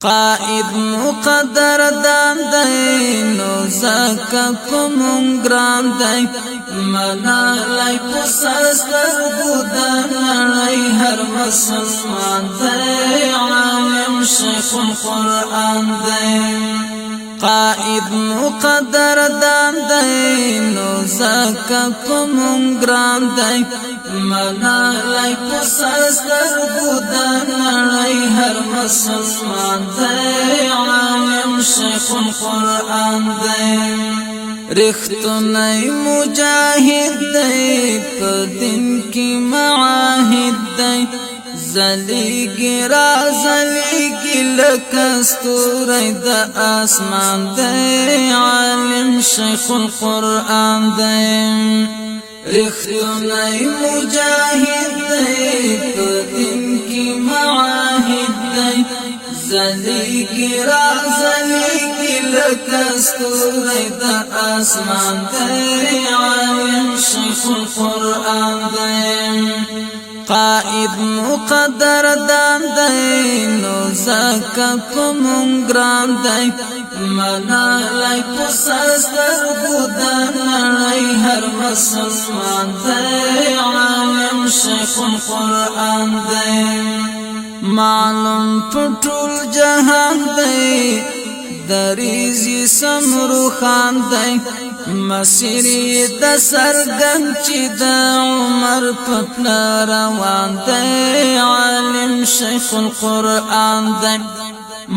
قائد مقدر دام دی نو زکا کمون گران دی منا لائی پسستر بودن لڑی ہر مسلمان دی عالم شیخ القرآن دی قائد مقدر دام دی نو زکا کمون گران دی منا لائی پسستر بودن لڑی ہر مسلمان دی عالم شیخ القرآن دی رختنی مجاہد دی پا دن کی معاہد دی زلیگی را زلیگی لکستوری دا آسمان دی عالم شیخ القرآن دی رختنی مجاہد دی پا دن کی معاہد دی زلیگی را زلیگی لکستوری دا آسمان دی عالم شیخ القرآن دی قائد مقدر دام دی نو زکا کمون گران دی منا لائی پسستر بودن لڑی ہر مسلمان دی عالم شیخ القرآن دی معلوم پټول جهان دی دریزی سمرو خان دی مسیری د سرګن چې د عمر په روان دی عالم شیخ القرآن دی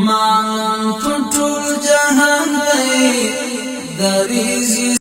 معلوم ټول جهان دی دریزی